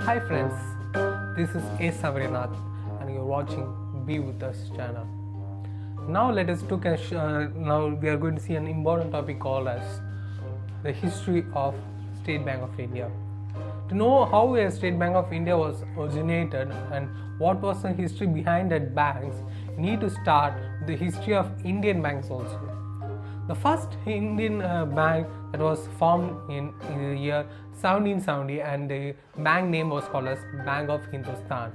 Hi friends, this is A. Savarinath and you're watching Be With Us channel. Now let us now we are going to see an important topic called as the history of State Bank of India. To know how a State Bank of India was originated and what was the history behind that banks, you need to start the history of Indian banks also. The first Indian bank that was formed in the year 1770, and the bank name was called as Bank of Hindustan,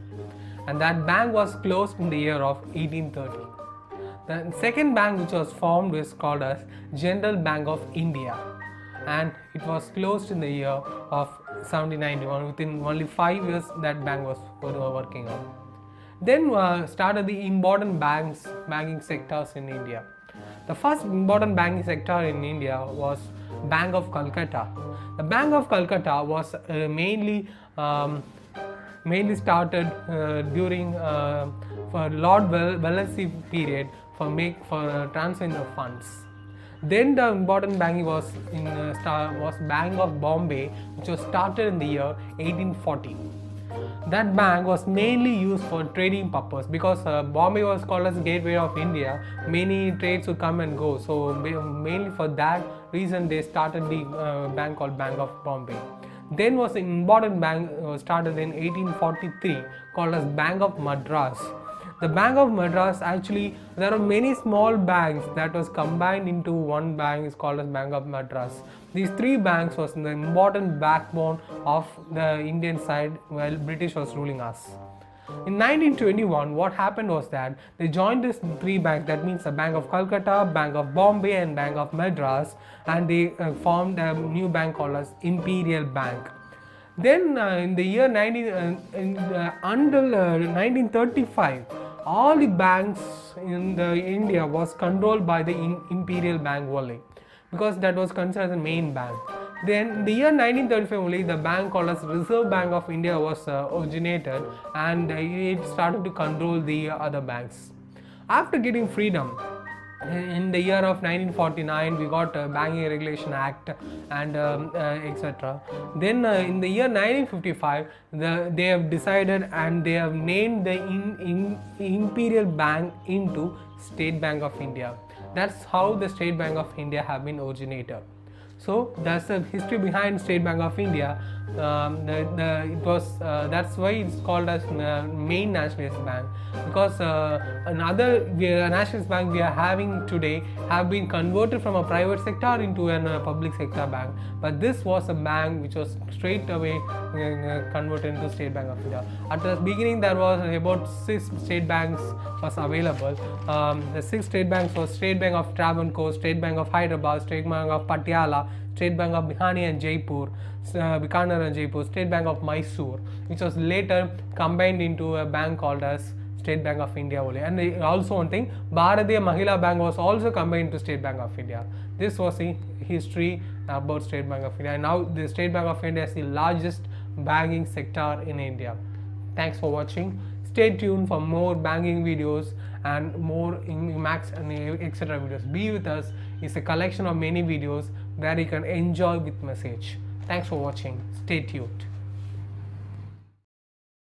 and that bank was closed in the year of 1830. The second bank which was formed was called as General Bank of India, and it was closed in the year of 1791. Within only 5 years that bank was working on. Then started the important banking sectors in India. The first important banking sector in India was Bank of Calcutta. The Bank of Calcutta was mainly started during for Lord Wellesley period for transferring the funds. Then the important banking was was Bank of Bombay, which was started in the year 1840. That bank was mainly used for trading purpose because Bombay was called as gateway of India. Many trades would come and go, so mainly for that reason they started the bank called Bank of Bombay. Then was an important bank started in 1843 called as Bank of Madras. The Bank of Madras, actually there are many small banks that was combined into one bank is called as Bank of Madras. These three banks was the important backbone of the Indian side while British was ruling us. In 1921, what happened was that they joined these three banks, that means the Bank of Calcutta, Bank of Bombay and Bank of Madras, and they formed a new bank called as Imperial Bank. Then in the year until 1935, all the banks in India was controlled by the Imperial Bank only, because that was considered as the main bank. Then in the year 1935 only, the bank called as Reserve Bank of India was originated, and it started to control the other banks. After getting freedom, in the year of 1949 we got a Banking Regulation Act and etc. Then in the year 1955 they have decided and they have named the Imperial Bank into State Bank of India. That's how the State Bank of India have been originated. So that's the history behind State Bank of India. That's why it's called as main nationalist bank, because another nationalist bank we are having today have been converted from a private sector into a public sector bank, but this was a bank which was straight away converted into State Bank of India. At the beginning there was about 6 state banks was available. The 6 state banks was State Bank of Travancore, State Bank of Hyderabad, State Bank of Patiala, State Bank of Bikaner and Jaipur, State Bank of Mysore, which was later combined into a bank called as State Bank of India only. And also one thing, Bharatiya Mahila Bank was also combined to State Bank of India. This was the history about State Bank of India. And now the State Bank of India is the largest banking sector in India. Thanks for watching. Stay tuned for more banking videos and more Max and etc. videos. Be With Us is a collection of many videos where you can enjoy with message. Thanks for watching. Stay tuned.